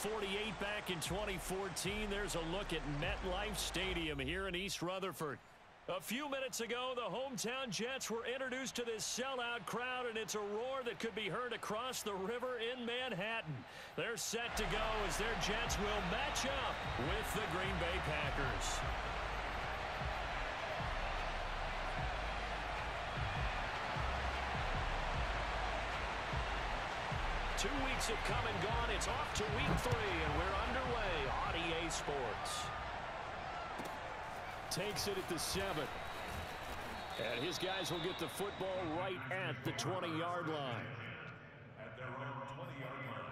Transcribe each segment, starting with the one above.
48 back in 2014. There's a look at MetLife Stadium here in East Rutherford. A few minutes ago, the hometown Jets were introduced to this sellout crowd, and it's a roar that could be heard across the river in Manhattan. They're set to go as their Jets will match up with the Green Bay Packers. 2 weeks have come and gone. It's off to week 3, and we're underway on EA Sports. Takes it at the 7. And his guys will get the football right at the 20-yard line. At their own 20-yard line.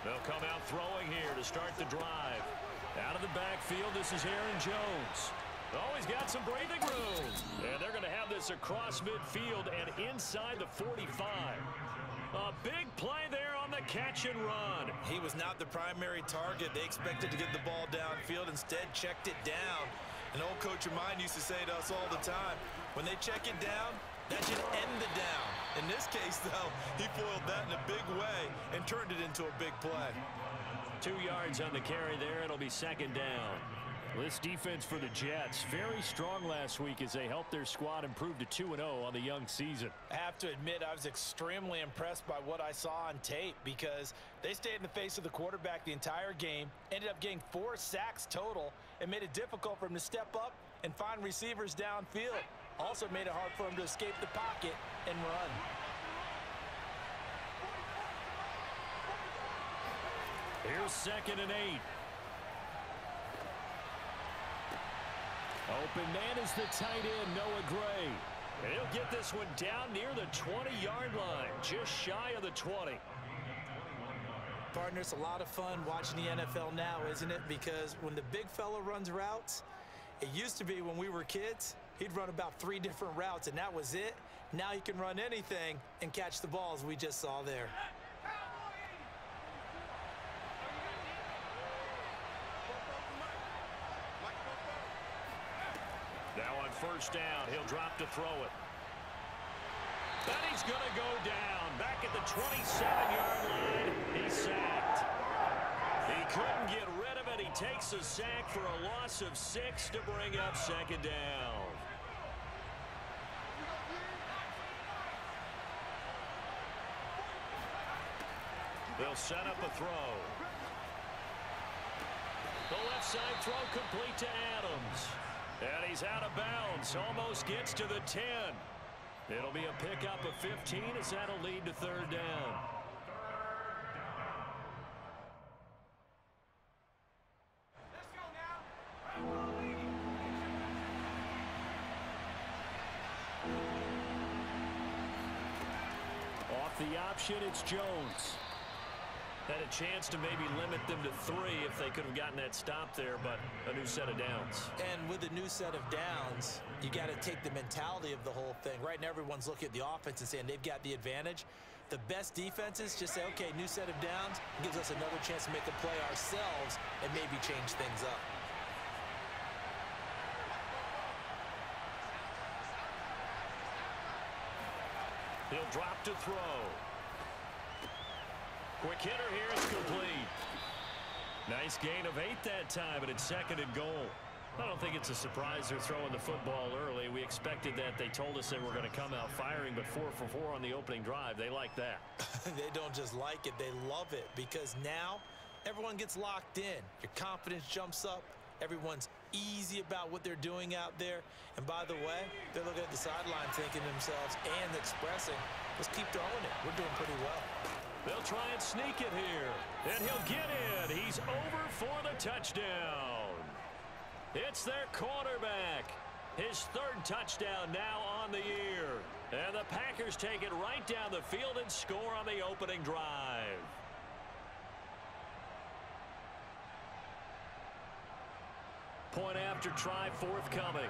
They'll come out throwing here to start the drive. Out of the backfield, this is Aaron Jones. Oh, he's got some breathing room. And they're going to have this across midfield and inside the 45. A big play there on the catch and run. He was not the primary target. They expected to get the ball downfield, instead checked it down. An old coach of mine used to say to us all the time, when they check it down, that should end the down. In this case, though, he foiled that in a big way and turned it into a big play. 2 yards on the carry there. It'll be second down. This defense for the Jets, very strong last week as they helped their squad improve to 2-0 on the young season. I have to admit, I was extremely impressed by what I saw on tape because they stayed in the face of the quarterback the entire game, ended up getting 4 sacks total, and made it difficult for him to step up and find receivers downfield. Also made it hard for him to escape the pocket and run. Here's 2nd and 8. Open man is the tight end, Noah Gray. And he'll get this one down near the 20-yard line, just shy of the 20. Partner, it's a lot of fun watching the NFL now, isn't it? Because when the big fella runs routes, it used to be when we were kids, he'd run about 3 different routes, and that was it. Now he can run anything and catch the balls we just saw there. Now on first down, he'll drop to throw it. And he's going to go down. Back at the 27-yard line, he's sacked. He couldn't get rid of it. He takes a sack for a loss of 6 to bring up second down. They'll set up a throw. The left side throw complete to Adams. And he's out of bounds. Almost gets to the 10. It'll be a pickup of 15 as that'll lead to third down. Let's go now. Off the option, it's Jones. Had a chance to maybe limit them to 3 if they could have gotten that stop there, but a new set of downs. And with a new set of downs, you got to take the mentality of the whole thing. Right now, everyone's looking at the offense and saying they've got the advantage. The best defenses just say, okay, new set of downs gives us another chance to make a play ourselves and maybe change things up. He'll drop to throw. Quick hitter here, it's complete. Nice gain of 8 that time, but it's 2nd and goal. I don't think it's a surprise they're throwing the football early. We expected that. They told us they were going to come out firing, but 4 for 4 on the opening drive. They like that. They don't just like it, they love it, because now everyone gets locked in. Your confidence jumps up. Everyone's easy about what they're doing out there. And by the way, they're looking at the sideline thinking to themselves and expressing, let's keep throwing it. We're doing pretty well. They'll try and sneak it here. And he'll get in. He's over for the touchdown. It's their quarterback. His 3rd touchdown now on the year. And the Packers take it right down the field and score on the opening drive. Point after try forthcoming.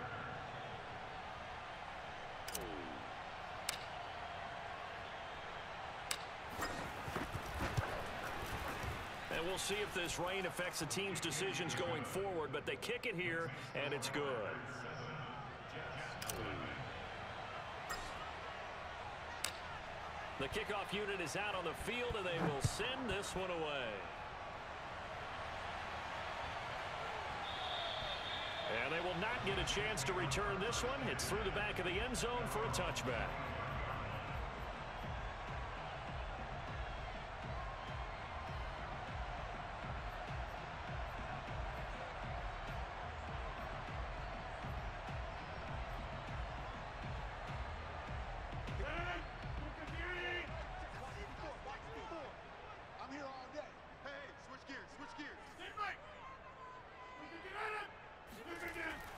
And we'll see if this rain affects the team's decisions going forward, but they kick it here, and it's good. The kickoff unit is out on the field, and they will send this one away. And they will not get a chance to return this one. It's through the back of the end zone for a touchback.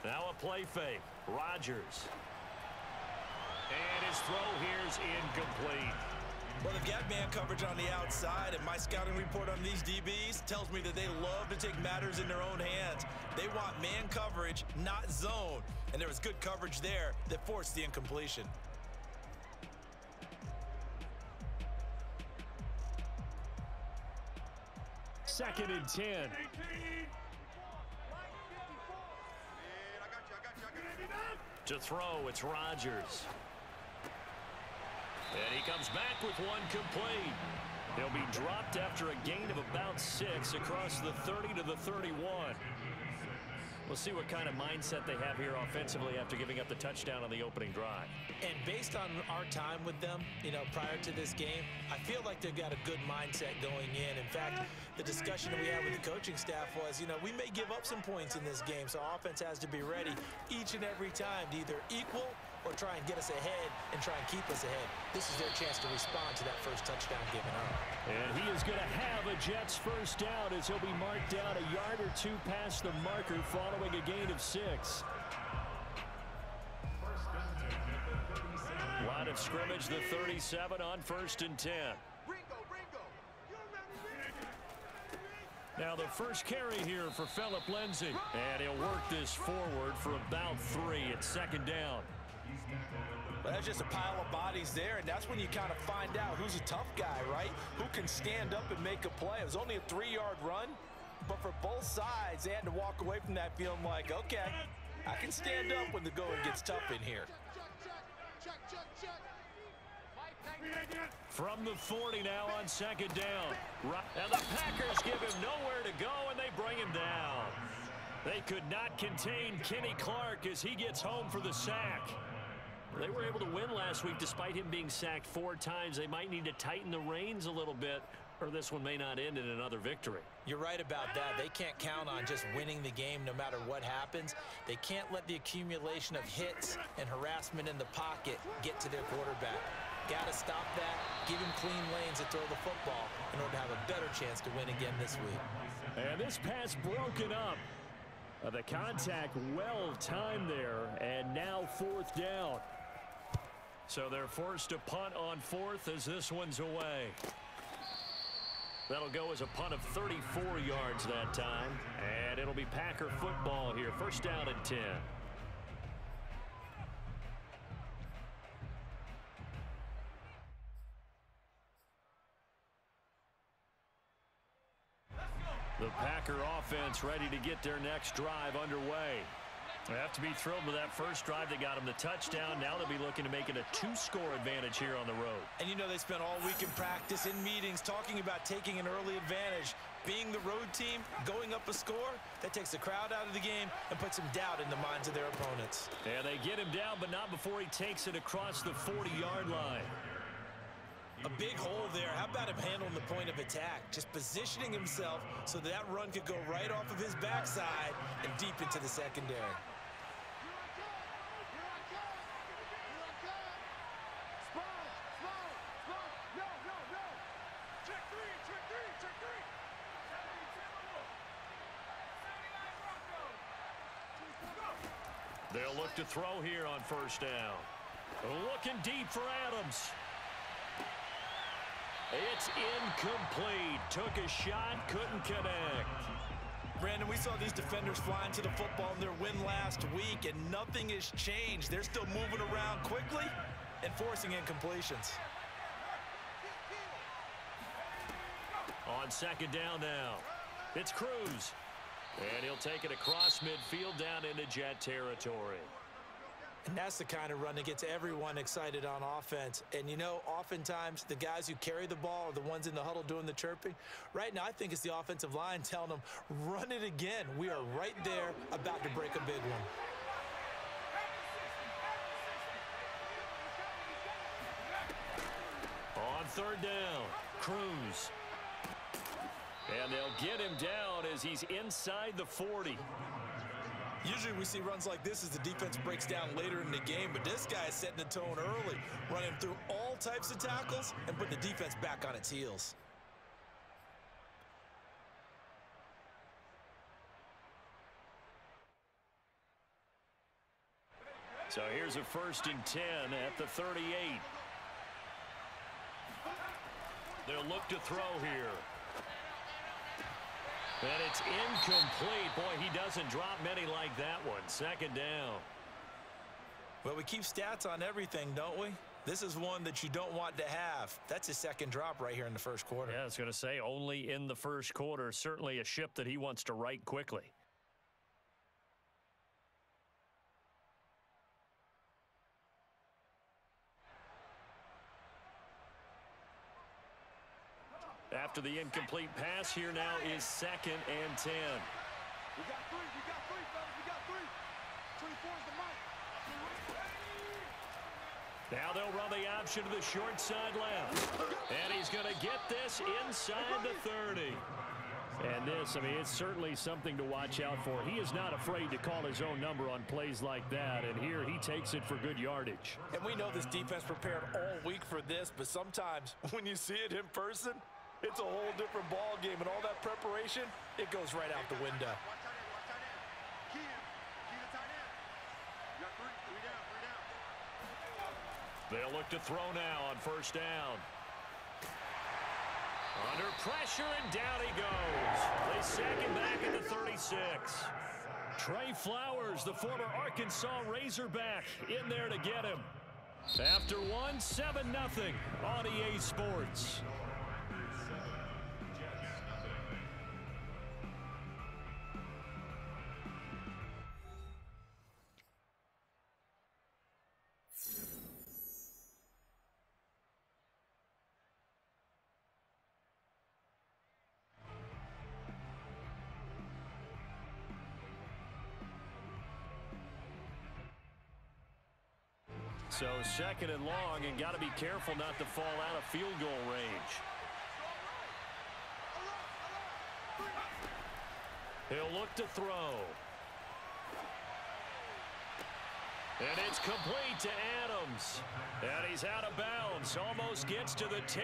Now a play fake. Rodgers. And his throw here's incomplete. Well, they've got man coverage on the outside, and my scouting report on these DBs tells me that they love to take matters in their own hands. They want man coverage, not zone. And there was good coverage there that forced the incompletion. Second and 10. To throw, it's Rodgers. And he comes back with one complete. He'll be dropped after a gain of about 6 across the 30 to the 31. We'll see what kind of mindset they have here offensively after giving up the touchdown on the opening drive. And based on our time with them, prior to this game, I feel like they've got a good mindset going in. In fact, the discussion that we had with the coaching staff was, we may give up some points in this game, so offense has to be ready each and every time to either equal or try and get us ahead and try and keep us ahead. This is their chance to respond to that first touchdown given up. And he is going to have a Jets first down as he'll be marked down a yard or two past the marker following a gain of 6. Line of scrimmage, the 37 on 1st and 10. Now the first carry here for Phillip Lindsay. And he'll work this forward for about 3. It's 2nd down. Well, that's just a pile of bodies there, and that's when you kind of find out who's a tough guy, right? Who can stand up and make a play. It was only a 3-yard run, but for both sides, they had to walk away from that feeling like, okay, I can stand up when the going gets tough in here. From the 40 now on 2nd down. And the Packers give him nowhere to go, and they bring him down. They could not contain Kenny Clark as he gets home for the sack. They were able to win last week despite him being sacked 4 times. They might need to tighten the reins a little bit, or this one may not end in another victory. You're right about that. They can't count on just winning the game no matter what happens. They can't let the accumulation of hits and harassment in the pocket get to their quarterback. Got to stop that, give him clean lanes to throw the football in order to have a better chance to win again this week. And this pass broken up. The contact well timed there, and now 4th down. So they're forced to punt on 4th as this one's away. That'll go as a punt of 34 yards that time. And it'll be Packer football here. 1st down and 10. The Packer offense ready to get their next drive underway. They have to be thrilled with that first drive. They got them the touchdown. Now they'll be looking to make it a 2-score advantage here on the road. And they spent all week in practice, in meetings, talking about taking an early advantage. Being the road team, going up a score, that takes the crowd out of the game and puts some doubt in the minds of their opponents. And they get him down, but not before he takes it across the 40-yard line. A big hole there. How about him handling the point of attack? Just positioning himself so that run could go right off of his backside and deep into the secondary. They'll look to throw here on 1st down. Looking deep for Adams. It's incomplete. Took a shot, couldn't connect. Brandon, we saw these defenders flying to the football in their win last week, and nothing has changed. They're still moving around quickly and forcing incompletions. On second down now, it's Cruz. And he'll take it across midfield down into Jet territory. And that's the kind of run that gets everyone excited on offense. And, you know, oftentimes the guys who carry the ball are the ones in the huddle doing the chirping. Right now, I think it's the offensive line telling them, run it again. We are right there about to break a big one. On third down, Cruz. And they'll get him down as he's inside the 40. Usually we see runs like this as the defense breaks down later in the game, but this guy is setting the tone early, running through all types of tackles and putting the defense back on its heels. So here's a 1st and 10 at the 38. They'll look to throw here. And it's incomplete. Boy, he doesn't drop many like that one. Second down. Well, we keep stats on everything, don't we? This is one that you don't want to have. That's his second drop right here in the first quarter. Yeah, I was going to say only in the first quarter. Certainly a ship that he wants to right quickly. After the incomplete pass, here now is 2nd and 10. We got three, fellas, we got three. 24's the mic. Now they'll run the option to the short side left. And he's going to get this inside the 30. And this, I mean, it's certainly something to watch out for. He is not afraid to call his own number on plays like that. And here he takes it for good yardage. And we know this defense prepared all week for this, but sometimes when you see it in person, it's a whole different ball game, and all that preparation, it goes right out the window. Watch tight end. Key the tight end. You got three down. They'll look to throw now on 1st down. Under pressure, and down he goes. They sack him back at the 36. Trey Flowers, the former Arkansas Razorback, in there to get him. After one, 7-0 on EA Sports. So 2nd and long, and got to be careful not to fall out of field goal range. He'll look to throw. And it's complete to Adams. And he's out of bounds. Almost gets to the 10.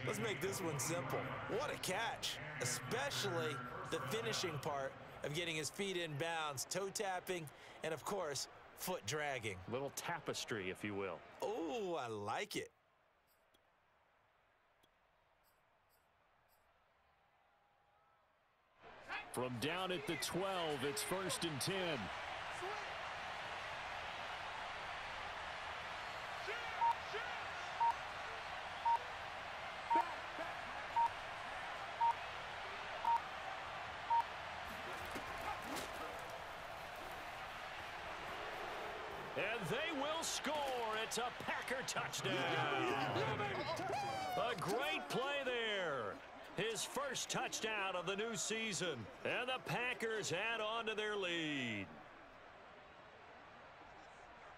Let's make this one simple. What a catch, especially the finishing part of getting his feet in bounds, toe tapping, and of course, foot dragging. Little tapestry, if you will. Oh, I like it. From down at the 12, it's 1st and 10. And they will score. It's a Packer touchdown. A great play there. His first touchdown of the new season. And the Packers add on to their lead.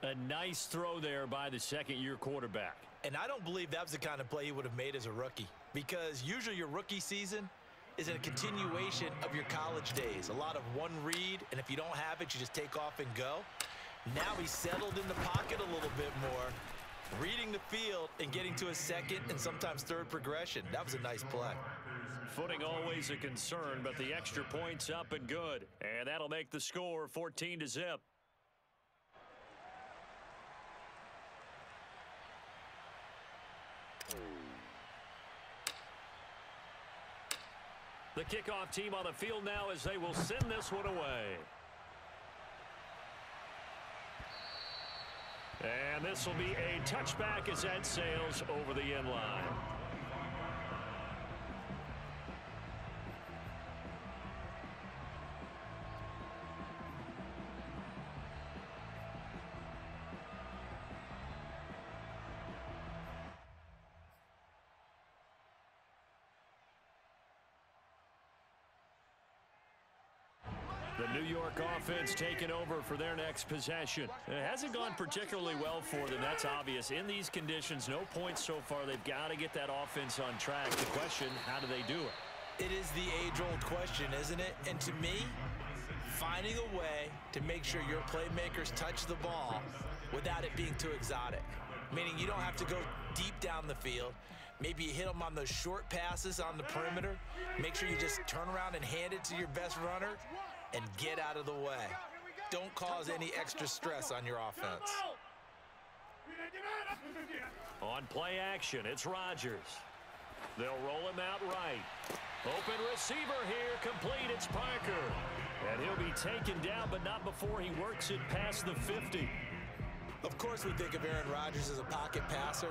A nice throw there by the second-year quarterback. And I don't believe that was the kind of play he would have made as a rookie, because usually your rookie season is a continuation of your college days. A lot of one read, and if you don't have it, you just take off and go. Now he's settled in the pocket a little bit more, reading the field and getting to a second and sometimes third progression. That was a nice play. Footing always a concern, but the extra point's up and good. And that'll make the score 14-0. The kickoff team on the field now as they will send this one away. And this will be a touchback as that sails over the end line. The New York offense taking over for their next possession. It hasn't gone particularly well for them. That's obvious. In these conditions, no points so far. They've got to get that offense on track. The question, how do they do it? It is the age-old question, isn't it? And to me, finding a way to make sure your playmakers touch the ball without it being too exotic. Meaning you don't have to go deep down the field. Maybe you hit them on those short passes on the perimeter. Make sure you just turn around and hand it to your best runner and get out of the way. Don't cause any extra stress on your offense. On play action, it's Rodgers. They'll roll him out right. Open receiver here, complete, it's Parker. And he'll be taken down, but not before he works it past the 50. Of course we think of Aaron Rodgers as a pocket passer,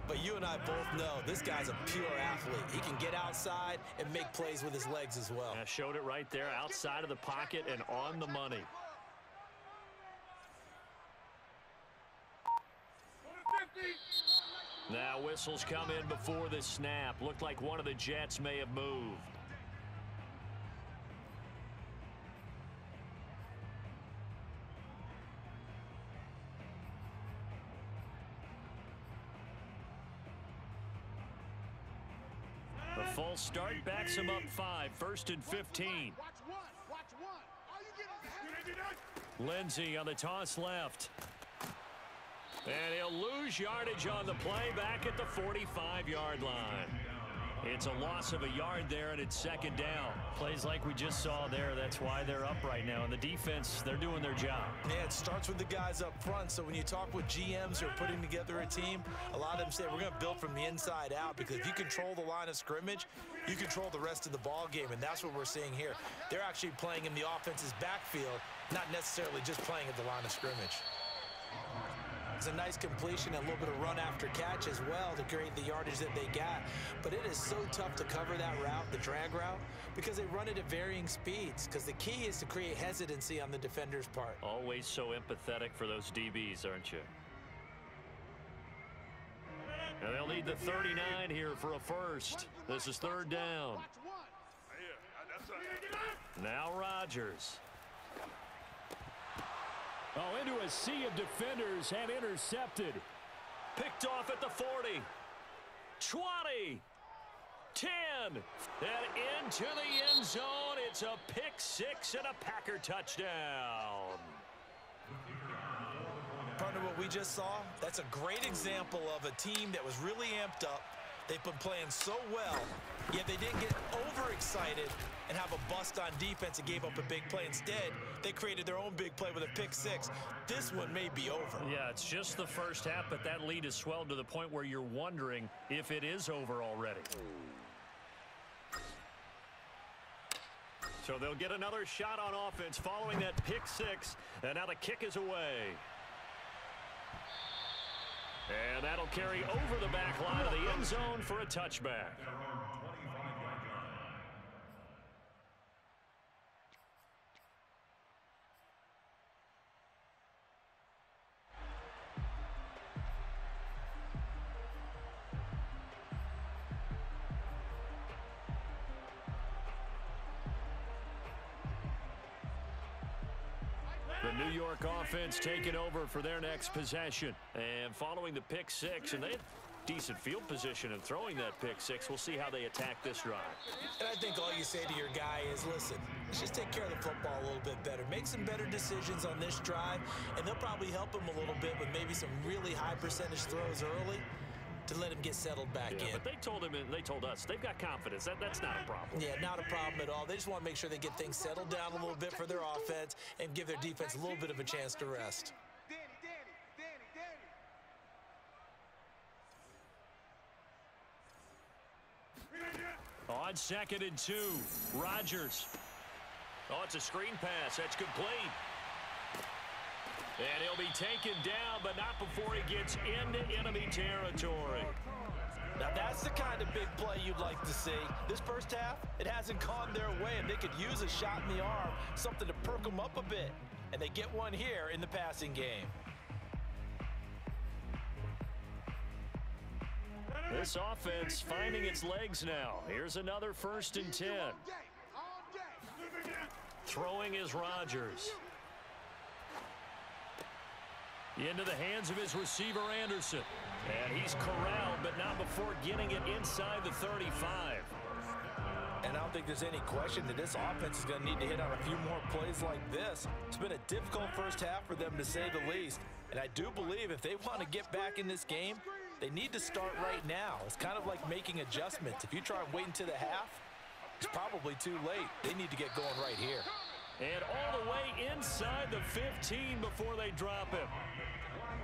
but you and I both know this guy's a pure athlete. He can get outside and make plays with his legs as well. I showed it right there, outside of the pocket and on the money. Now whistles come in before the snap. Looked like one of the Jets may have moved. The false start backs him up 5, 1st and 15. Lindsey on the toss left. And he'll lose yardage on the play back at the 45-yard line. It's a loss of a yard there, and it's 2nd down. Plays like we just saw there. That's why they're up right now. And the defense, they're doing their job. Yeah, it starts with the guys up front. So when you talk with GMs who are putting together a team, a lot of them say we're going to build from the inside out, because if you control the line of scrimmage, you control the rest of the ball game, and that's what we're seeing here. They're actually playing in the offense's backfield, not necessarily just playing at the line of scrimmage. It's a nice completion and a little bit of run after catch as well to create the yardage that they got. But it is so tough to cover that route, the drag route, because they run it at varying speeds. Because the key is to create hesitancy on the defender's part. Always so empathetic for those DBs, aren't you? And they'll need the 39 here for a first. This is 3rd down. Now Rodgers. Oh, into a sea of defenders and intercepted. Picked off at the 40. 20. 10. And into the end zone. It's a pick 6 and a Packer touchdown. Partner, what we just saw, that's a great example of a team that was really amped up. They've been playing so well, yet they didn't get overexcited and have a bust on defense and gave up a big play. Instead, they created their own big play with a pick 6. This one may be over. Yeah, it's just the first half, but that lead has swelled to the point where you're wondering if it is over already. So they'll get another shot on offense following that pick 6, and now the kick is away. And that'll carry over the back line of the end zone for a touchback. The New York offense taking over for their next possession. And following the pick 6, and they had decent field position in throwing that pick 6. We'll see how they attack this drive. And I think all you say to your guy is, listen, let's just take care of the football a little bit better. Make some better decisions on this drive, and they'll probably help him a little bit with maybe some really high percentage throws early to let him get settled back in. But they told him, and they told us, they've got confidence. That's not a problem. Yeah, not a problem at all. They just want to make sure they get things settled down a little bit for their offense and give their defense a little bit of a chance to rest. On 2nd and 2, Rodgers. Oh, it's a screen pass. That's complete. And he'll be taken down, but not before he gets into enemy territory. Now, that's the kind of big play you'd like to see. This first half, it hasn't gone their way, and they could use a shot in the arm, something to perk them up a bit. And they get one here in the passing game. This offense finding its legs now. Here's another 1st and 10. Throwing is Rodgers. Into the hands of his receiver, Anderson. And he's corralled, but not before getting it inside the 35. And I don't think there's any question that this offense is going to need to hit on a few more plays like this. It's been a difficult first half for them, to say the least. And I do believe if they want to get back in this game, they need to start right now. It's kind of like making adjustments. If you try and wait until the half, it's probably too late. They need to get going right here. And all the way inside the 15 before they drop him.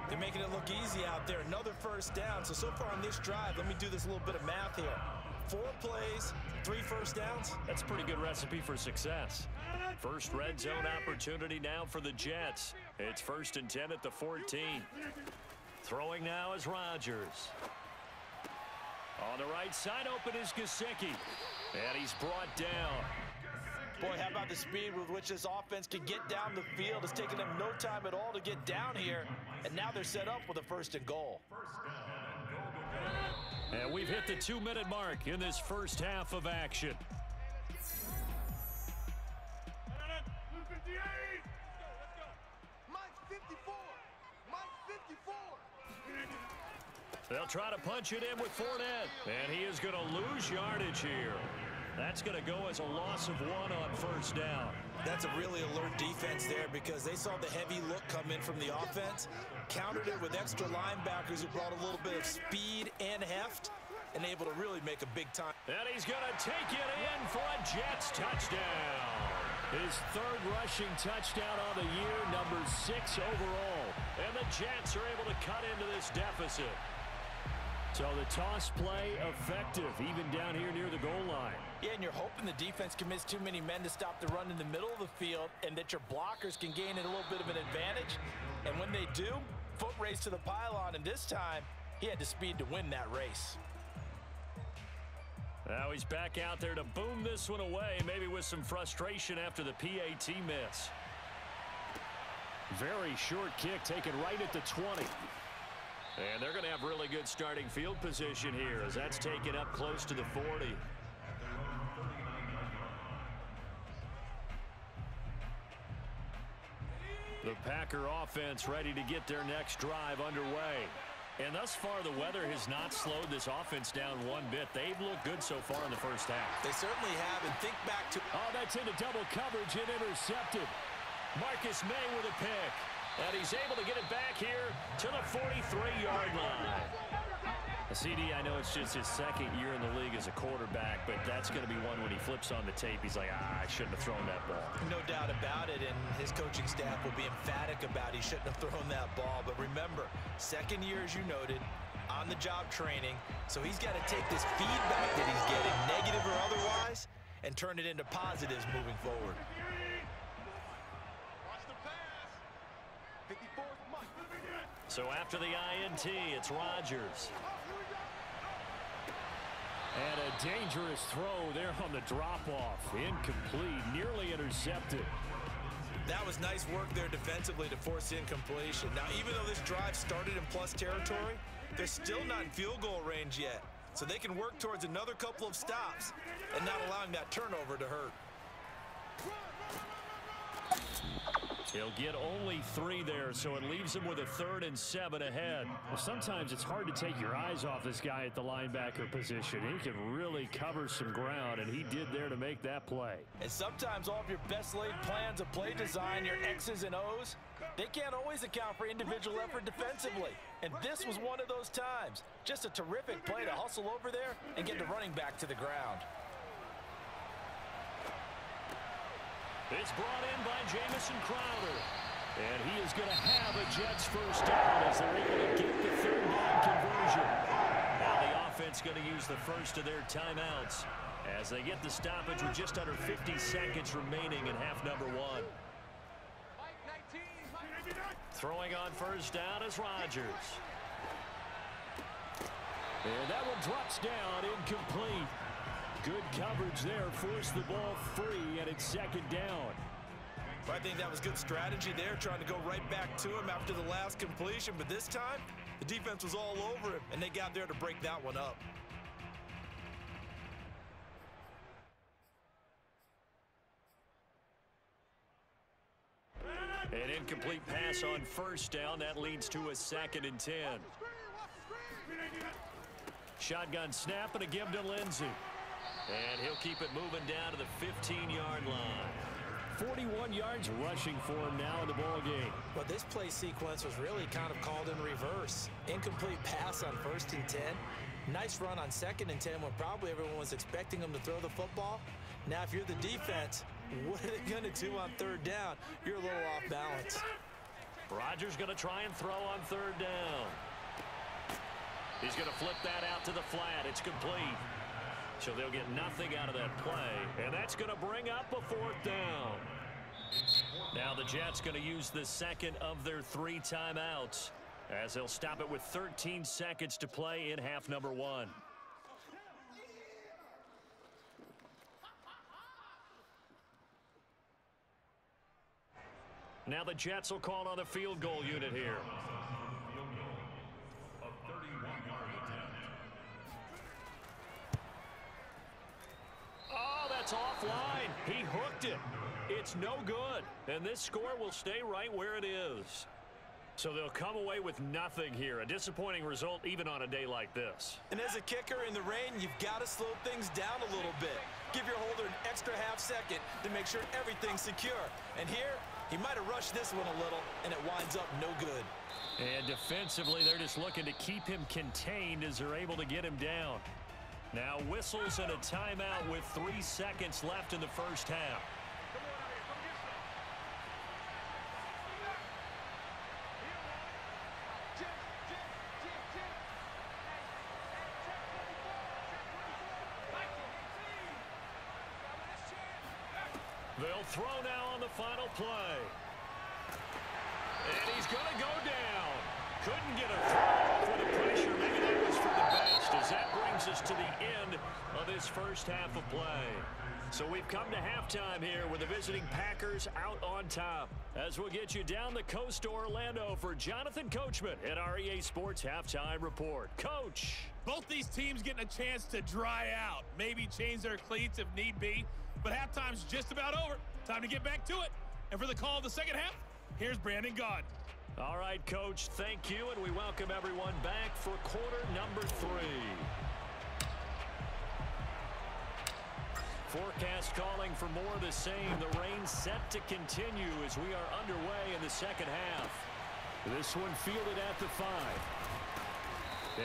They're making it look easy out there. Another 1st down. So far on this drive, let me do this little bit of math here. 4 plays, 3 1st downs. That's a pretty good recipe for success. First red zone opportunity now for the Jets. It's 1st and 10 at the 14. Throwing now is Rodgers. On the right side, open is Gesicki. And he's brought down. Boy, how about the speed with which this offense can get down the field? It's taken them no time at all to get down here. And now they're set up with a 1st and goal. And we've hit the 2-minute mark in this first half of action. They'll try to punch it in with Fournette. And he is going to lose yardage here. That's going to go as a loss of 1 on 1st down. That's a really alert defense there because they saw the heavy look come in from the offense, countered it with extra linebackers who brought a little bit of speed and heft, and able to really make a big time. And he's going to take it in for a Jets touchdown. His 3rd rushing touchdown on the year, number 6 overall. And the Jets are able to cut into this deficit. So the toss play effective, even down here near the goal line. Yeah, and you're hoping the defense can miss too many men to stop the run in the middle of the field and that your blockers can gain a little bit of an advantage. And when they do, foot race to the pylon, and this time, he had the speed to win that race. Now he's back out there to boom this one away, maybe with some frustration after the PAT miss. Very short kick taken right at the 20. And they're going to have really good starting field position here as that's taken up close to the 40. The Packer offense ready to get their next drive underway. And thus far, the weather has not slowed this offense down one bit. They've looked good so far in the first half. They certainly have, and think back to... Oh, that's into double coverage and intercepted. Marcus May with a pick. And he's able to get it back here to the 43-yard line. CD, I know it's just his 2nd year in the league as a quarterback, but that's going to be one when he flips on the tape. He's like, I shouldn't have thrown that ball. No doubt about it, and his coaching staff will be emphatic about he shouldn't have thrown that ball. But remember, 2nd year, as you noted, on-the-job training, so he's got to take this feedback that he's getting, negative or otherwise, and turn it into positives moving forward. So after the INT, it's Rodgers. And a dangerous throw there on the drop-off. Incomplete, nearly intercepted. That was nice work there defensively to force incompletion. Now, even though this drive started in plus territory, they're still not in field goal range yet. So they can work towards another couple of stops and not allowing that turnover to hurt. He'll get only 3 there, so it leaves him with a 3rd and 7 ahead. Well, sometimes it's hard to take your eyes off this guy at the linebacker position. He can really cover some ground, and he did there to make that play. And sometimes all of your best laid plans of play design, your X's and O's, they can't always account for individual effort defensively. And this was one of those times. Just a terrific play to hustle over there and get the running back to the ground. It's brought in by Jamison Crowder. And he is going to have a Jets first down as they're able to get the 3rd down conversion. Now the offense going to use the first of their timeouts. as they get the stoppage with just under 50 seconds remaining in half number one. Throwing on first down is Rodgers. And that one drops down, incomplete. Good coverage there, forced the ball free, and it's second down. I think that was good strategy there, trying to go right back to him after the last completion. But this time, the defense was all over him, and they got there to break that one up. An incomplete pass on first down. That leads to a 2nd and 10. Shotgun snap and a give to Lindsey. And he'll keep it moving down to the 15-yard line. 41 yards rushing for him now in the ball game. Well, this play sequence was really kind of called in reverse. Incomplete pass on 1st and 10. Nice run on 2nd and 10 when probably everyone was expecting him to throw the football. Now, if you're the defense, what are they going to do on 3rd down? You're a little off balance. Rodgers going to try and throw on 3rd down. He's going to flip that out to the flat. It's complete. So they'll get nothing out of that play, and that's going to bring up a 4th down. Now the Jets going to use the second of their 3 timeouts as they'll stop it with 13 seconds to play in half number one. Now the Jets will call on the field goal unit here. It's offline. He hooked it. It's no good. And this score will stay right where it is. So they'll come away with nothing here. A disappointing result even on a day like this. And as a kicker in the rain, you've got to slow things down a little bit. Give your holder an extra half second to make sure everything's secure. And here, he might have rushed this one a little, and it winds up no good. And defensively, they're just looking to keep him contained as they're able to get him down. Now whistles and a timeout with 3 seconds left in the first half. They'll throw now on the final play. And he's going to go down. Couldn't get a throw for the pressure. Maybe that was for the best, as that brings us to the end of this first half of play. So we've come to halftime here with the visiting Packers out on top. As we'll get you down the coast to Orlando for Jonathan Coachman at our EA Sports Halftime Report. Coach. Both these teams getting a chance to dry out, maybe change their cleats if need be. But halftime's just about over. Time to get back to it. And for the call of the second half, here's Brandon Gaud. All right, Coach, thank you, and we welcome everyone back for quarter number 3. Forecast calling for more of the same. The rain set to continue as we are underway in the second half. This one fielded at the 5.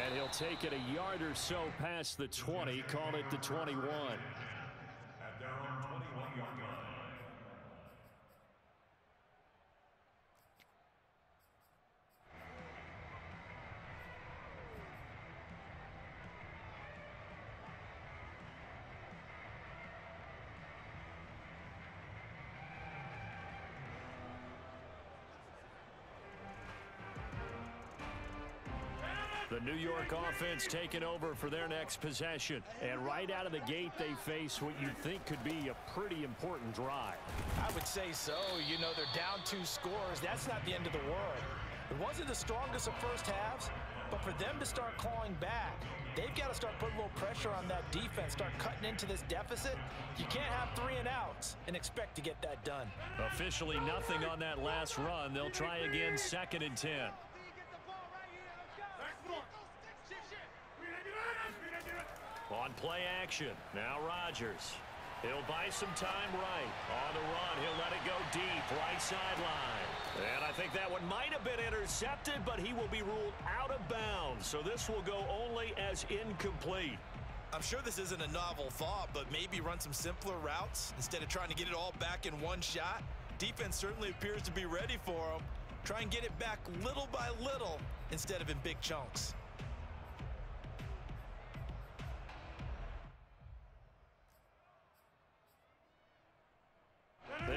And he'll take it a yard or so past the 20, call it the 21. At their own 21-yard line. The New York offense taking over for their next possession. And right out of the gate, they face what you'd think could be a pretty important drive. I would say so. You know, they're down 2 scores. That's not the end of the world. It wasn't the strongest of first halves, but for them to start clawing back, they've got to start putting a little pressure on that defense, start cutting into this deficit. You can't have 3 and outs and expect to get that done. Officially nothing on that last run. They'll try again, 2nd and 10. On play action, now Rodgers. He'll buy some time right. On the run, he'll let it go deep, right sideline. And I think that one might have been intercepted, but he will be ruled out of bounds. So this will go only as incomplete. I'm sure this isn't a novel thought, but maybe run some simpler routes instead of trying to get it all back in one shot. Defense certainly appears to be ready for him. Try and get it back little by little instead of in big chunks.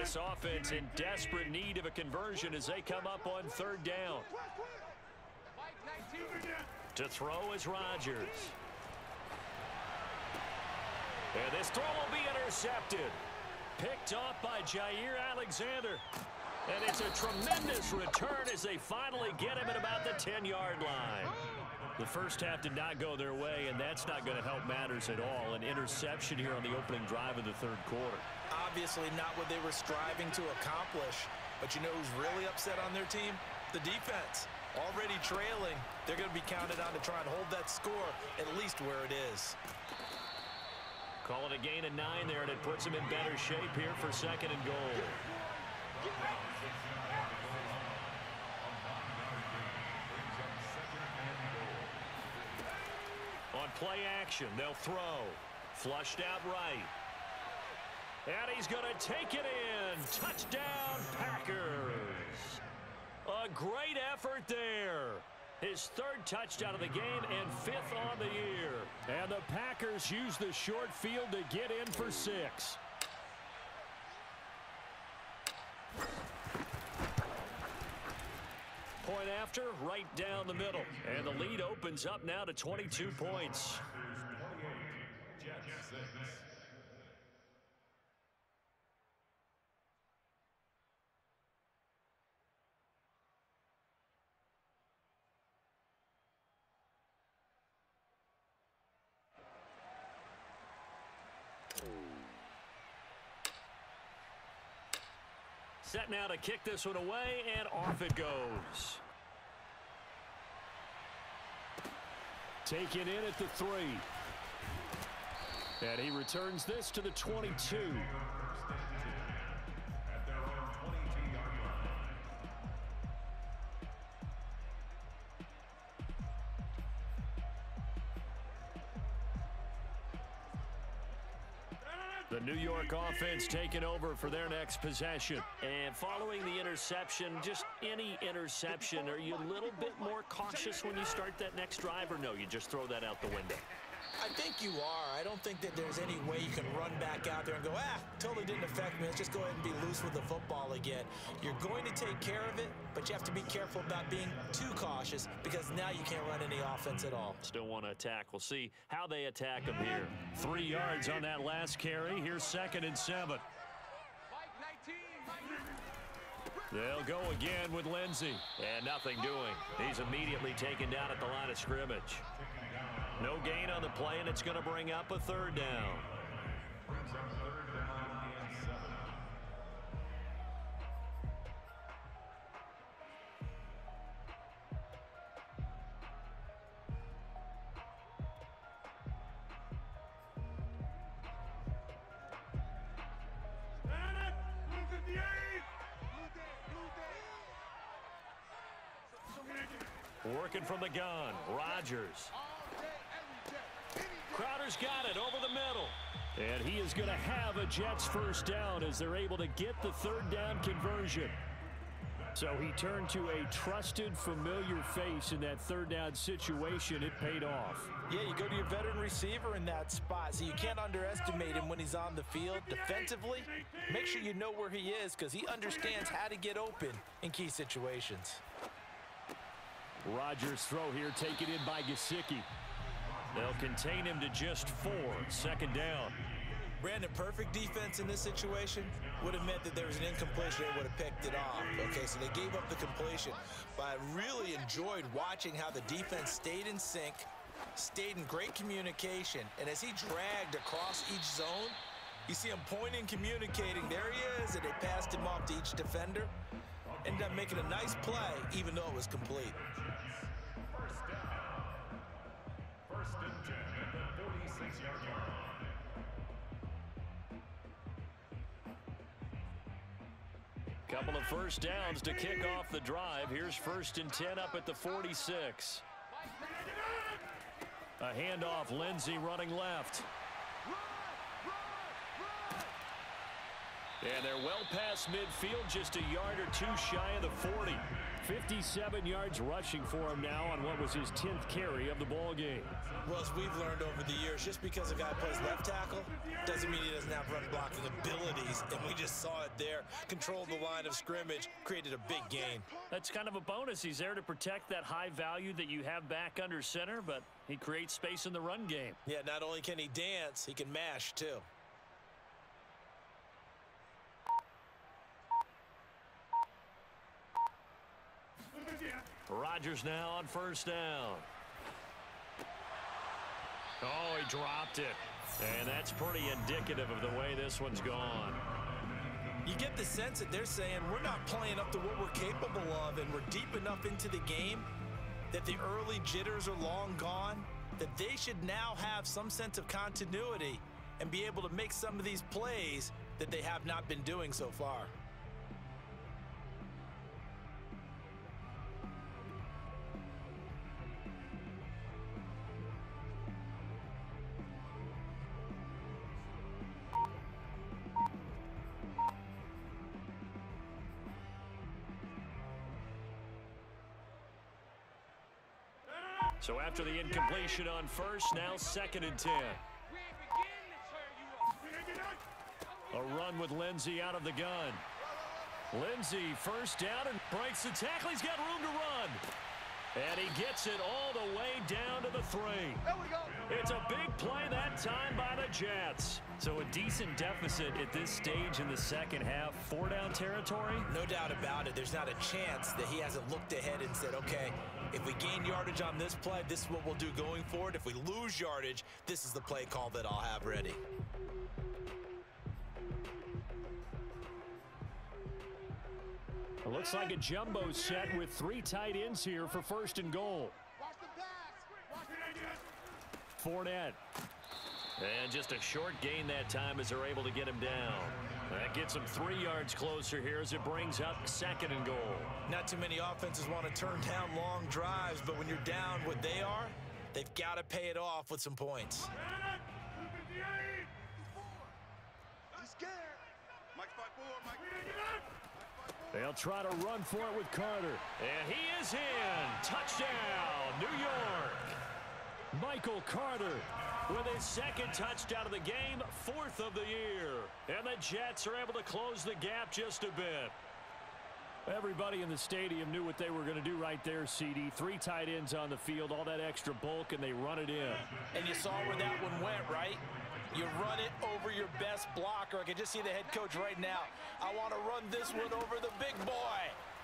This offense in desperate need of a conversion as they come up on third down. To throw is Rodgers. And this throw will be intercepted. Picked off by Jair Alexander. And it's a tremendous return as they finally get him at about the 10-yard line. The first half did not go their way, and that's not going to help matters at all. An interception here on the opening drive of the third quarter. Obviously not what they were striving to accomplish. But you know who's really upset on their team? The defense. Already trailing, they're going to be counted on to try and hold that score at least where it is. Call it a gain of 9 there, and it puts them in better shape here for second and goal. On play action, they'll throw. Flushed out right. And he's going to take it in. Touchdown, Packers. A great effort there. His third touchdown of the game and 5th on the year. And the Packers use the short field to get in for 6. Point after, right down the middle. And the lead opens up now to 22 points. Set now to kick this one away, and off it goes. Taken in at the 3. And he returns this to the 22. At their own 22-yard line. The New York offense taking over for their next possession. And following the interception, just any interception, are you a little bit more cautious when you start that next drive, or no, you just throw that out the window? I think you are. I don't think that there's any way you can run back out there and go, totally didn't affect me. Let's just go ahead and be loose with the football again. You're going to take care of it, but you have to be careful about being too cautious because now you can't run any offense at all. Still want to attack. We'll see how they attack them here. 3 yards on that last carry. Here's 2nd and 7. They'll go again with Lindsey. And nothing doing. He's immediately taken down at the line of scrimmage. No gain on the play, and it's going to bring up a 3rd down. Brings up 3rd down and 7. Working from the gun, Rodgers. Crowder's got it over the middle. And he is going to have a Jets first down as they're able to get the 3rd down conversion. So he turned to a trusted, familiar face in that 3rd down situation. It paid off. Yeah, you go to your veteran receiver in that spot, so you can't underestimate him when he's on the field. Defensively, make sure you know where he is because he understands how to get open in key situations. Rodgers' throw here taken in by Gesicki. They'll contain him to just 4. 2nd down. Brandon, perfect defense in this situation would have meant that there was an incompletion. They would have picked it off. Okay, so they gave up the completion. But I really enjoyed watching how the defense stayed in sync, stayed in great communication. And as he dragged across each zone, you see him pointing, communicating. There he is, and they passed him off to each defender. Ended up making a nice play, even though it was complete. First down. 1st and 10 at the 46-yard line. Couple of first downs to kick off the drive. Here's 1st and 10 up at the 46. A handoff, Lindsey running left. And they're well past midfield, just a yard or two shy of the 40. 57 yards rushing for him now on what was his 10th carry of the ball game. Well, as we've learned over the years, just because a guy plays left tackle doesn't mean he doesn't have run blocking abilities. And we just saw it there. Controlled the line of scrimmage, created a big gain. That's kind of a bonus. He's there to protect that high value that you have back under center, but he creates space in the run game. Yeah, not only can he dance, he can mash too. Rodgers now on first down. Oh, he dropped it. And that's pretty indicative of the way this one's gone. You get the sense that they're saying we're not playing up to what we're capable of, and we're deep enough into the game that the early jitters are long gone, that they should now have some sense of continuity and be able to make some of these plays that they have not been doing so far. So after the incompletion on first, now 2nd and 10. A run with Lindsey out of the gun. Lindsey first down and breaks the tackle. He's got room to run. And he gets it all the way down to the 3. There we go. It's a big play that time by the Jets. So a decent deficit at this stage in the second half. 4-down territory? No doubt about it. There's not a chance that he hasn't looked ahead and said, okay, if we gain yardage on this play, this is what we'll do going forward. If we lose yardage, this is the play call that I'll have ready. It looks like a jumbo set with 3 tight ends here for 1st and goal. Fournette. And just a short gain that time as they're able to get him down. That gets them 3 yards closer here as it brings up 2nd and goal. Not too many offenses want to turn down long drives, but when you're down what they are, they've got to pay it off with some points. He's scared. Mike's 5-4, Mike. They'll try to run for it with Carter. And he is in. Touchdown, New York. Michael Carter with his 2nd touchdown of the game, 4th of the year. And the Jets are able to close the gap just a bit. Everybody in the stadium knew what they were going to do right there, CD. 3 tight ends on the field, all that extra bulk, and they run it in. And you saw where that one went, right? You run it over your best blocker. I can just see the head coach right now. I want to run this one over the big boy.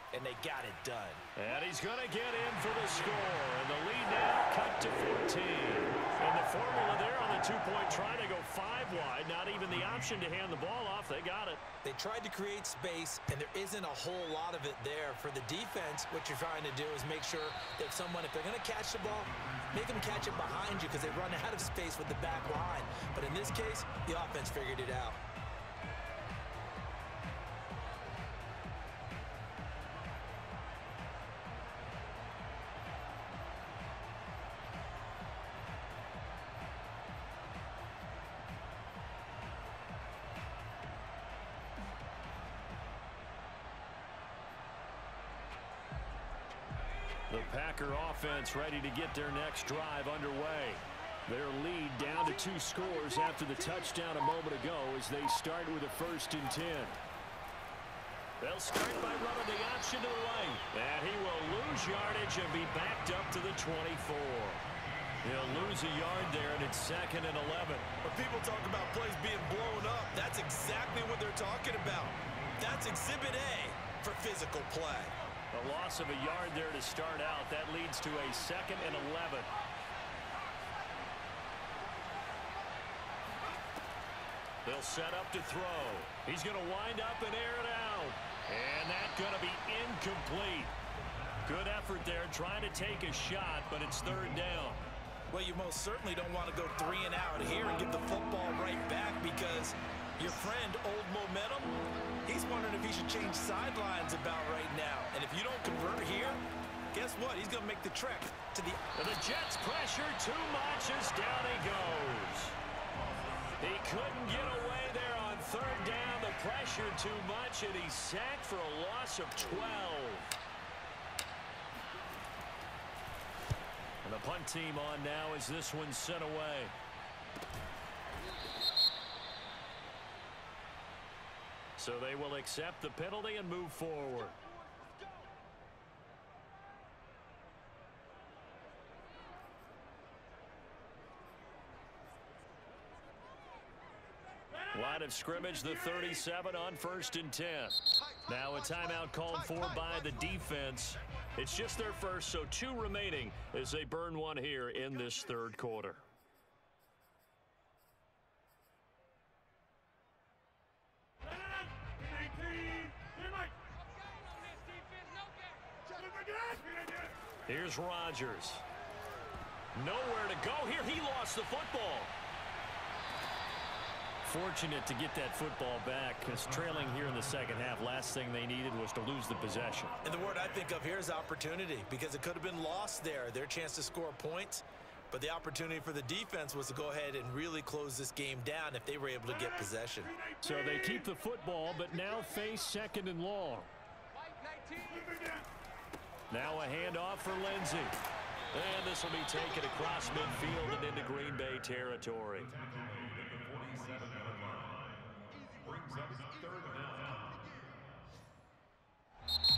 And they got it done. And he's going to get in for the score. And the lead now cut to 14. And the formula there on the 2-point try to go 5 wide. Not even the option to hand the ball off. They got it. They tried to create space, and there isn't a whole lot of it there. For the defense, what you're trying to do is make sure that if they're going to catch the ball, make them catch it behind you because they run out of space with the back line. But in this case, the offense figured it out. The Packer offense ready to get their next drive underway. Their lead down to 2 scores after the touchdown a moment ago as they start with a 1st and 10. They'll start by running the option to the right. And he will lose yardage and be backed up to the 24. He'll lose a yard there, and it's 2nd and 11. When people talk about plays being blown up, that's exactly what they're talking about. That's Exhibit A for physical play. A loss of a yard there to start out. That leads to a 2nd and 11. They'll set up to throw. He's going to wind up and air it out. And that's going to be incomplete. Good effort there trying to take a shot, but it's 3rd down. Well, you most certainly don't want to go 3 and out here and give the football right back because your friend, Old Momentum, he's wondering if he should change sidelines about right now. And if you don't convert here, guess what? He's going to make the trek to the... And the Jets pressure too much as down he goes. He couldn't get away there on 3rd down. The pressured too much, and he's sacked for a loss of 12. And the punt team on now as this one's sent away. So they will accept the penalty and move forward. Line of scrimmage, the 37 on 1st and 10. Now a timeout called for by the defense. It's just their first, so 2 remaining as they burn one here in this 3rd quarter. Here's Rodgers. Nowhere to go here. He lost the football. Fortunate to get that football back, because trailing here in the 2nd half, last thing they needed was to lose the possession. And the word I think of here is opportunity, because it could have been lost there. Their chance to score points, but the opportunity for the defense was to go ahead and really close this game down if they were able to get possession. So they keep the football, but now face 2nd and long. Now a handoff for Lindsey. And this will be taken across midfield and into Green Bay territory.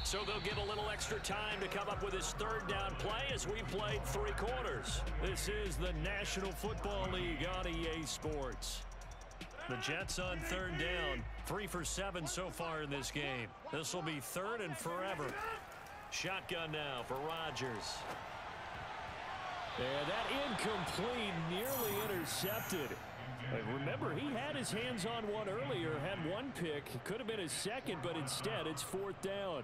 So they'll get a little extra time to come up with his 3rd down play as we played 3 quarters. This is the National Football League on EA Sports. The Jets on 3rd down, 3 for 7 so far in this game. This will be 3rd and forever. Shotgun now for Rodgers. And that incomplete, nearly intercepted. And remember, he had his hands on one earlier, had 1 pick. It could have been his 2nd, but instead it's 4th down.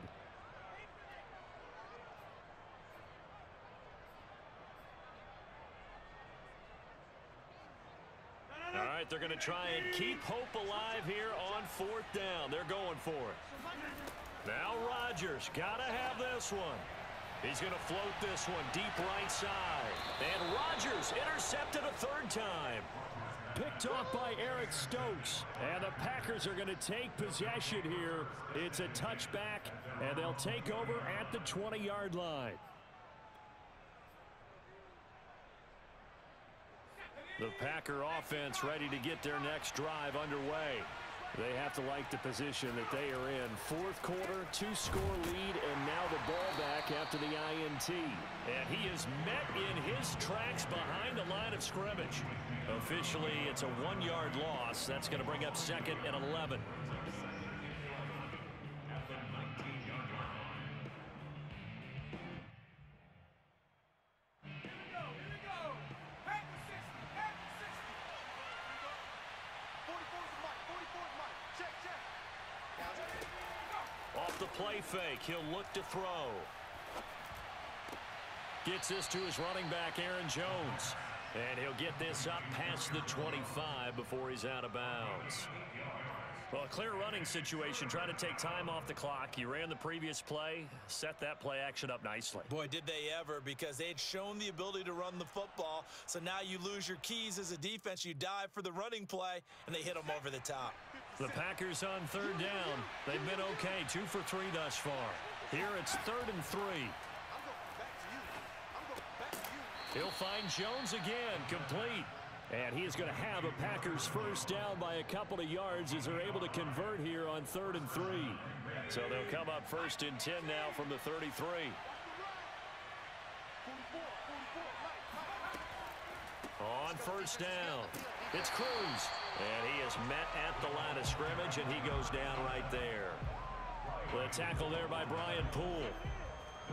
All right, they're going to try and keep hope alive here on 4th down. They're going for it. Now Rodgers, got to have this one. He's going to float this one deep right side. And Rodgers intercepted a 3rd time. Picked off by Eric Stokes. And the Packers are going to take possession here. It's a touchback, and they'll take over at the 20-yard line. The Packer offense ready to get their next drive underway. They have to like the position that they are in. 4th quarter, 2-score lead, and now the ball back after the INT. And he is met in his tracks behind the line of scrimmage. Officially, it's a 1-yard loss. That's going to bring up 2nd and 11. Off the play fake, he'll look to throw. Gets this to his running back, Aaron Jones. And he'll get this up past the 25 before he's out of bounds. Well, a clear running situation. Try to take time off the clock. He ran the previous play, set that play action up nicely. Boy, did they ever, because they had shown the ability to run the football. So now you lose your keys as a defense. You dive for the running play, and they hit them over the top. The Packers on 3rd down. They've been okay, 2 for 3 thus far. Here it's 3rd and 3. He'll find Jones again, complete. And he is going to have a Packers 1st down by a couple of yards as they're able to convert here on 3rd and 3. So they'll come up 1st and 10 now from the 33. On 1st down, it's Cruz. And he is met at the line of scrimmage, and he goes down right there. The tackle there by Brian Poole.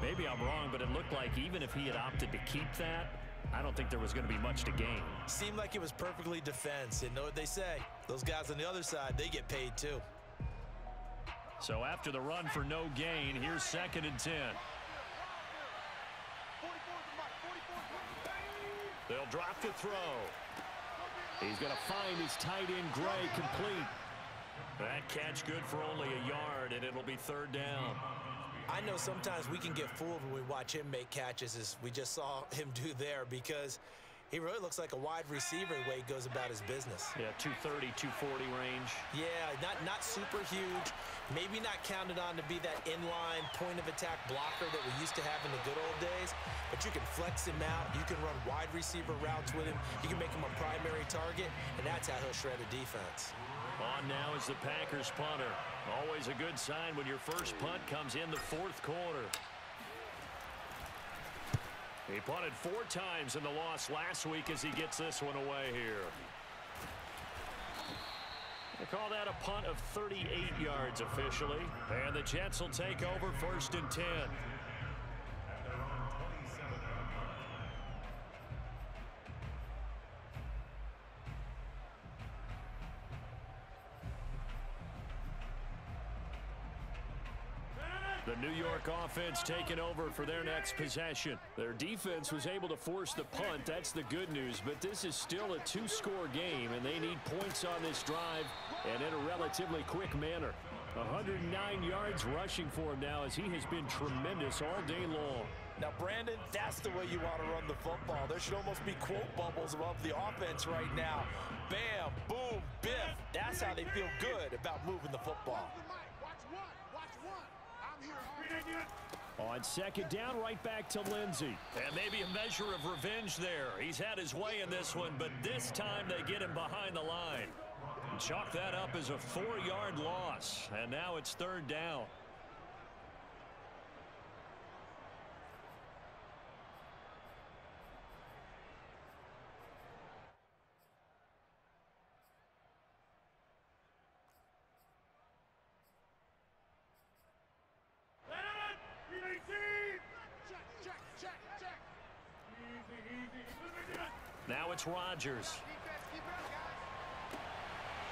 Maybe I'm wrong, but it looked like even if he had opted to keep that, I don't think there was going to be much to gain. Seemed like it was perfectly defense. And know what they say? Those guys on the other side, they get paid too. So after the run for no gain, here's 2nd and 10. They'll drop the throw. He's going to find his tight end, Gray, complete. That catch good for only a yard, and it'll be 3rd down. I know sometimes we can get fooled when we watch him make catches, as we just saw him do there, because He really looks like a wide receiver the way he goes about his business. Yeah, 230, 240 range. Yeah, not super huge. Maybe not counted on to be that inline point-of-attack blocker that we used to have in the good old days. But you can flex him out. You can run wide receiver routes with him. You can make him a primary target, and that's how he'll shred a defense. On now is the Packers punter. Always a good sign when your first punt comes in the fourth quarter. He punted 4 times in the loss last week as he gets this one away here. They call that a punt of 38 yards officially. And the Jets will take over 1st and 10. The New York offense taking over for their next possession. Their defense was able to force the punt. That's the good news. But this is still a 2-score game, and they need points on this drive and in a relatively quick manner. 109 yards rushing for him now as he has been tremendous all day long. Now, Brandon, that's the way you want to run the football. There should almost be quote bubbles above the offense right now. Bam, boom, biff. That's how they feel good about moving the football. On 2nd down, right back to Lindsey. And maybe a measure of revenge there. He's had his way in this one, but this time they get him behind the line. Chalk that up as a 4-yard loss. And now it's 3rd down. Now it's Rodgers.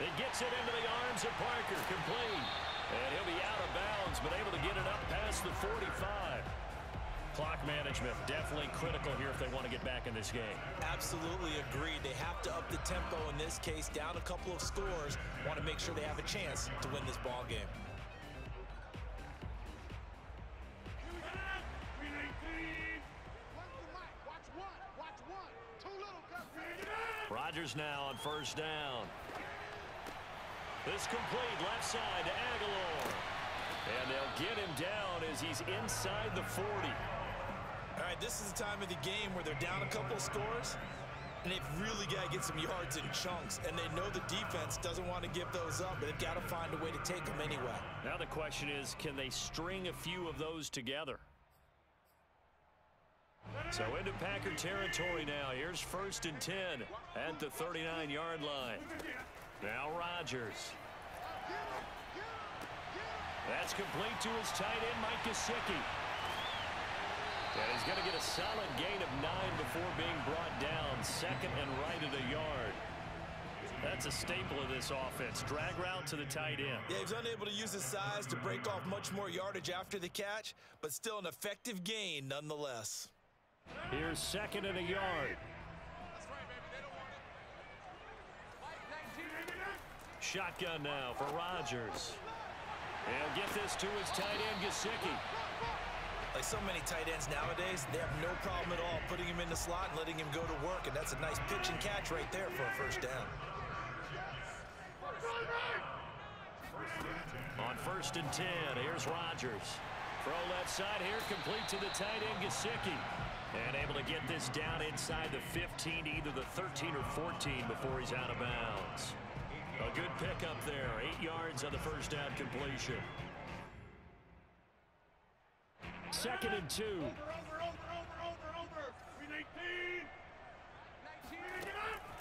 He gets it into the arms of Parker, complete. And he'll be out of bounds, but able to get it up past the 45. Clock management definitely critical here if they want to get back in this game. Absolutely agreed. They have to up the tempo in this case, down a couple of scores. Want to make sure they have a chance to win this ball game. Rodgers now on 1st down. This complete left side to Aguilar. And they'll get him down as he's inside the 40. All right, this is the time of the game where they're down a couple of scores, and they've really got to get some yards in chunks, and they know the defense doesn't want to give those up, but they've got to find a way to take them anyway. Now the question is, can they string a few of those together? So into Packer territory now. Here's 1st and 10 at the 39-yard line. Now Rodgers. That's complete to his tight end, Mike Gesicki. And he's going to get a solid gain of 9 before being brought down. 2nd and right at a yard. That's a staple of this offense. Drag route to the tight end. Yeah, he's unable to use his size to break off much more yardage after the catch, but still an effective gain nonetheless. Here's 2nd and a yard. Shotgun now for Rodgers. He'll get this to his tight end, Gesicki. Like so many tight ends nowadays, they have no problem at all putting him in the slot and letting him go to work, and that's a nice pitch and catch right there for a 1st down. On 1st and 10, here's Rodgers. Throw left side here, complete to the tight end, Gesicki. And able to get this down inside the 15, either the 13 or 14 before he's out of bounds. A good pickup there, 8 yards on the 1st down completion. 2nd and 2.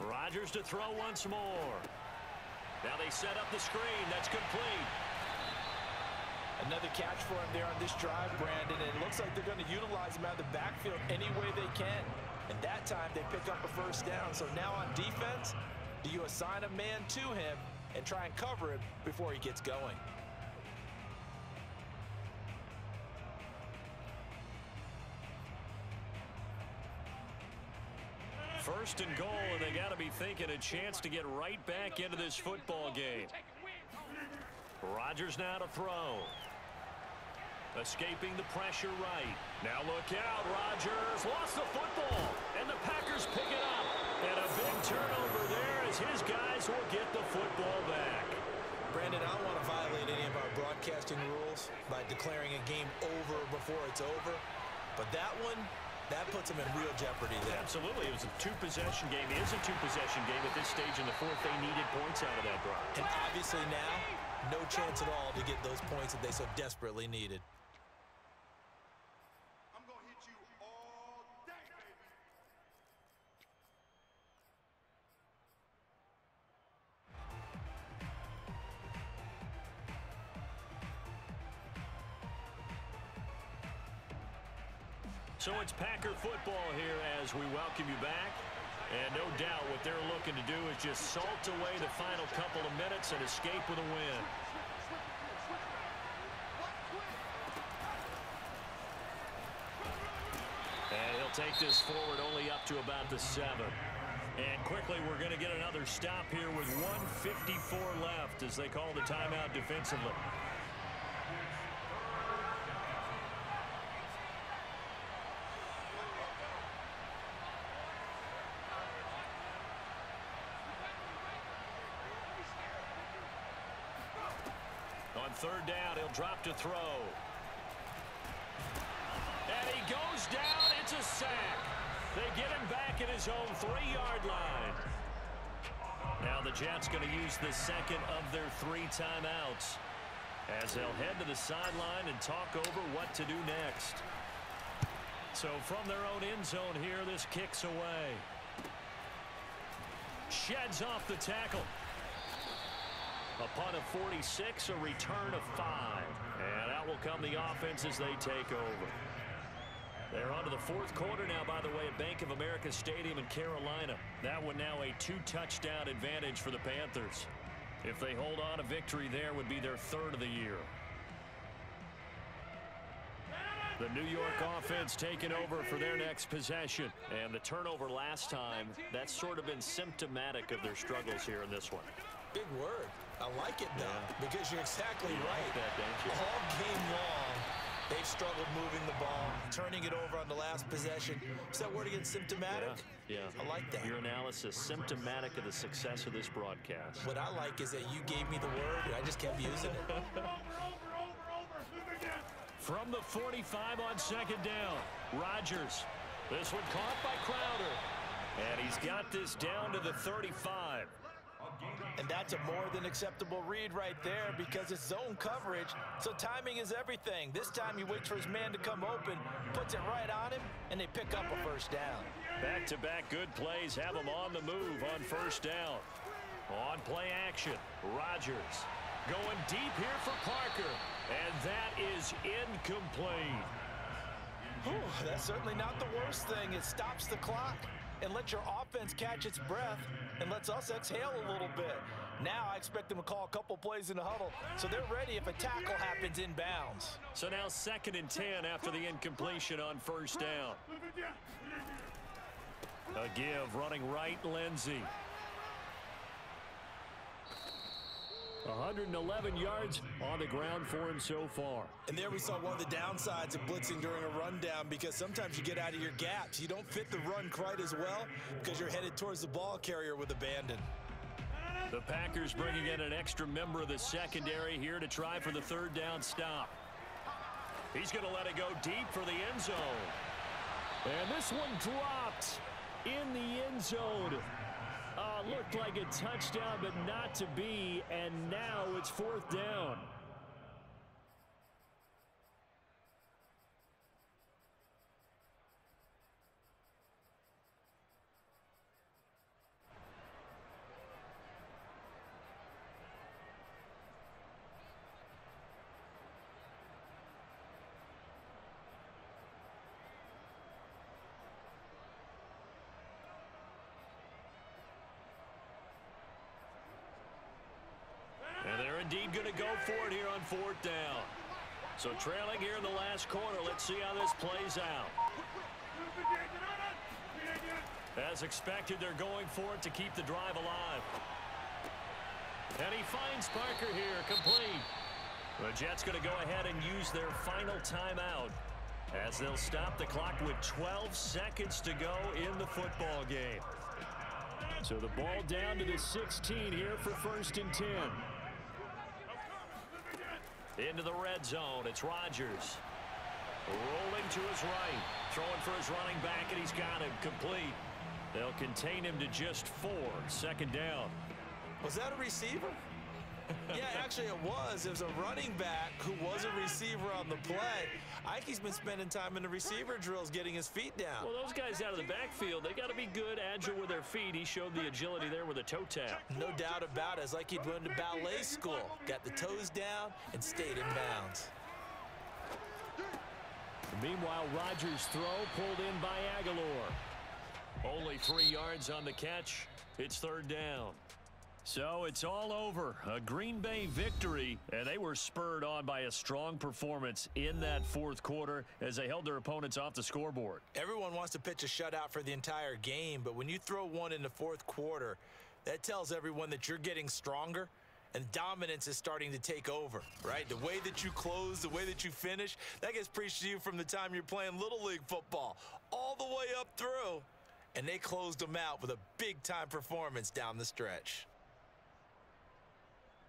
Rodgers to throw once more. Now they set up the screen. That's complete. Another catch for him there on this drive, Brandon. And it looks like they're going to utilize him out of the backfield any way they can. And that time they pick up a 1st down. So now on defense, do you assign a man to him and try and cover him before he gets going? First and goal, and they got to be thinking a chance to get right back into this football game. Rodgers now to throw. Escaping the pressure right. Now look out, Rodgers lost the football. And the Packers pick it up. And a big turnover there as his guys will get the football back. Brandon, I don't want to violate any of our broadcasting rules by declaring a game over before it's over. But that one, that puts them in real jeopardy there. Absolutely. It was a two-possession game. It is a two-possession game at this stage in the fourth. They needed points out of that drive. And obviously now, no chance at all to get those points that they so desperately needed. I'm going to hit you all day, baby. So it's Packer football here as we welcome you back. And no doubt what they're looking to do is just salt away the final couple of minutes and escape with a win. And he'll take this forward only up to about the 7. And quickly we're going to get another stop here with 1:54 left as they call the timeout defensively. On third down, he'll drop to throw. And he goes down. It's a sack. They get him back at his own 3-yard line. Now the Jets going to use the second of their 3 timeouts as they'll head to the sideline and talk over what to do next. So from their own end zone here, this kicks away. Sheds off the tackle. Upon a 46, a return of 5. And out will come the offense as they take over. They're on to the fourth quarter now, by the way, at Bank of America Stadium in Carolina. That one now a 2-touchdown advantage for the Panthers. If they hold on, a victory there would be their 3rd of the year. The New York offense taking over for their next possession. And the turnover last time, that's sort of been symptomatic of their struggles here in this one. Big word. I like it, though, because you're exactly right. Like that, don't you? All game long, they've struggled moving the ball, turning it over on the last possession. Is that word again, symptomatic? Yeah. I like that. Your analysis, symptomatic of the success of this broadcast. What I like is that you gave me the word, and I just kept using it. From the 45 on second down, Rodgers. This one caught by Crowder. And he's got this down to the 35. And that's a more than acceptable read right there because it's zone coverage, so timing is everything. This time he waits for his man to come open, puts it right on him, and they pick up a first down. Back-to-back good plays have him on the move on first down. On play action, Rodgers going deep here for Parker, and that is incomplete. Whew, that's certainly not the worst thing. It stops the clock and lets your offense catch its breath and lets us exhale a little bit. Now I expect them to call a couple plays in the huddle, so they're ready if a tackle happens inbounds. So now 2nd and 10 after the incompletion on first down. A give running right, Lindsey. 111 yards on the ground for him so far. And there we saw one of the downsides of blitzing during a rundown because sometimes you get out of your gaps. You don't fit the run quite as well because you're headed towards the ball carrier with abandon. The Packers bringing in an extra member of the secondary here to try for the 3rd down stop. He's going to let it go deep for the end zone. And this one dropped in the end zone. Looked like a touchdown, but not to be, and now it's 4th down. Indeed going to go for it here on 4th down. So trailing here in the last quarter. Let's see how this plays out. As expected, they're going for it to keep the drive alive. And he finds Parker here, complete. The Jets going to go ahead and use their final timeout. as they'll stop the clock with 12 seconds to go in the football game. So the ball down to the 16 here for 1st and 10. Into the red zone. It's Rodgers. Rolling to his right. Throwing for his running back, and he's got him complete. They'll contain him to just 4. 2nd down. Was that a receiver? Yeah, actually it was. It was a running back who was a receiver on the play. Ike's been spending time in the receiver drills getting his feet down. Well, those guys out of the backfield, they got to be good, agile with their feet. He showed the agility there with a toe tap. No doubt about it. It's like he'd went to ballet school. Got the toes down and stayed in bounds. Meanwhile, Rodgers' throw pulled in by Aguilar. Only 3 yards on the catch. It's 3rd down. So it's all over. A Green Bay victory, and they were spurred on by a strong performance in that 4th quarter as they held their opponents off the scoreboard. Everyone wants to pitch a shutout for the entire game, but when you throw one in the 4th quarter, that tells everyone that you're getting stronger and dominance is starting to take over, right? The way that you close, the way that you finish, that gets preached to you from the time you're playing Little League football all the way up through, and they closed them out with a big-time performance down the stretch.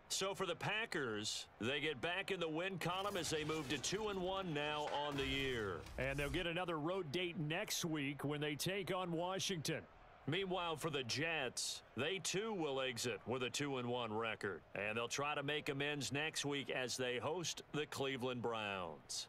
So for the Packers, they get back in the win column as they move to 2-1 now on the year. And they'll get another road date next week when they take on Washington. Meanwhile, for the Jets, they too will exit with a 2-1 record. And they'll try to make amends next week as they host the Cleveland Browns.